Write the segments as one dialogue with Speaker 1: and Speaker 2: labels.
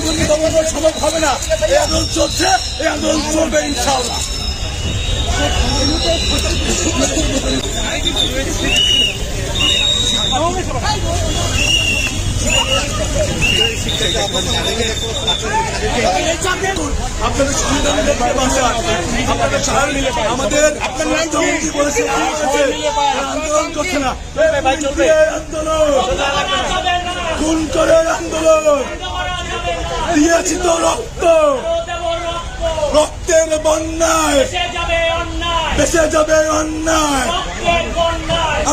Speaker 1: যতদিন দমন সম্ভব হবে না, এই আন্দোলন চলছে, এই আন্দোলন চলবে ইনশাআল্লাহ। আপনাদের আমাদের আন্দোলন করছে না, খুন করে আন্দোলন দিয়েছি তো রক্ত, রক্তের বন্যায় বেঁচে যাবে অন্যায়।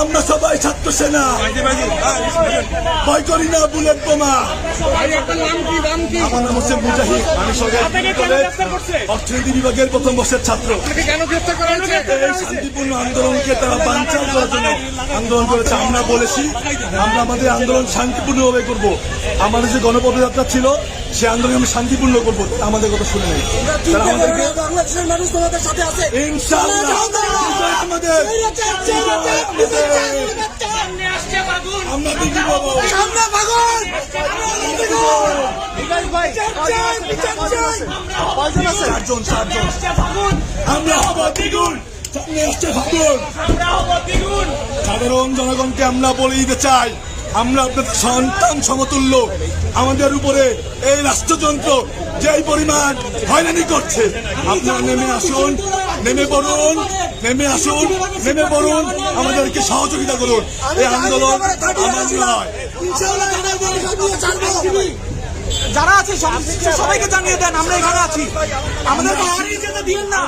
Speaker 1: আমরা সবাই ছাত্র সেনা, ভয় করি না বুলেট বোমা। আমার নাম হচ্ছে মুজাহিদ, আমি অর্থনীতি বিভাগের প্রথম বর্ষের ছাত্র। এই শান্তিপূর্ণ আন্দোলনকে তারা বানচাল করার জন্য আন্দোলন করেছে। আমরা বলেছি আমরা আমাদের আন্দোলন শান্তিপূর্ণভাবে করব। আমাদের যে গণপদযাত্রা ছিল সে আন্দোলন আমি শান্তিপূর্ণ করবো, আমাদের কথা শুনে নেই। তারা আমাদেরকে
Speaker 2: বাংলাদেশের মানুষ তোমাদের সাথে আছে
Speaker 1: ইনশাআল্লাহ। আমাদের আমরা দিদি বাবু আমরা হব দ্বিগুণ, সামনে আসছে ফাগুন। সাধারণ জনগণকে আমরা বলে দিতে চাই, আমরা আপনাদের সন্তান সমতুল্য। আমাদের উপরে এই রাষ্ট্রযন্ত্র যেই পরিমাণ হয়রানি করছে, আপনারা নেমে আসুন, নেমে পড়ুন, নেমে আসুন, নেমে পড়ুন, আমাদেরকে সহযোগিতা করুন। এই আন্দোলন আমার নয়।
Speaker 2: যারা আছে সবাইকে জানিয়ে দেন আমরা এখানে আছি, আমাদেরকে হারিয়ে যেতে দিন না।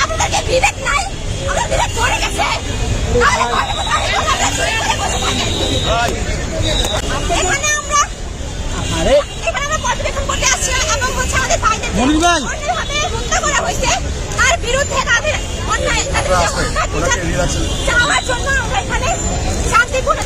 Speaker 3: আপনাদের বিবেক নাই, আমরা বিবেক করে গেছে। এখানে আমরা পর্যবেক্ষণ করতে আসছি এবং হচ্ছে আমাদের ভাইদের হত্যা করা হয়েছে, তার বিরুদ্ধে তাদের অন্যায় যাওয়ার জন্য আমরা এখানে শান্তিপূর্ণ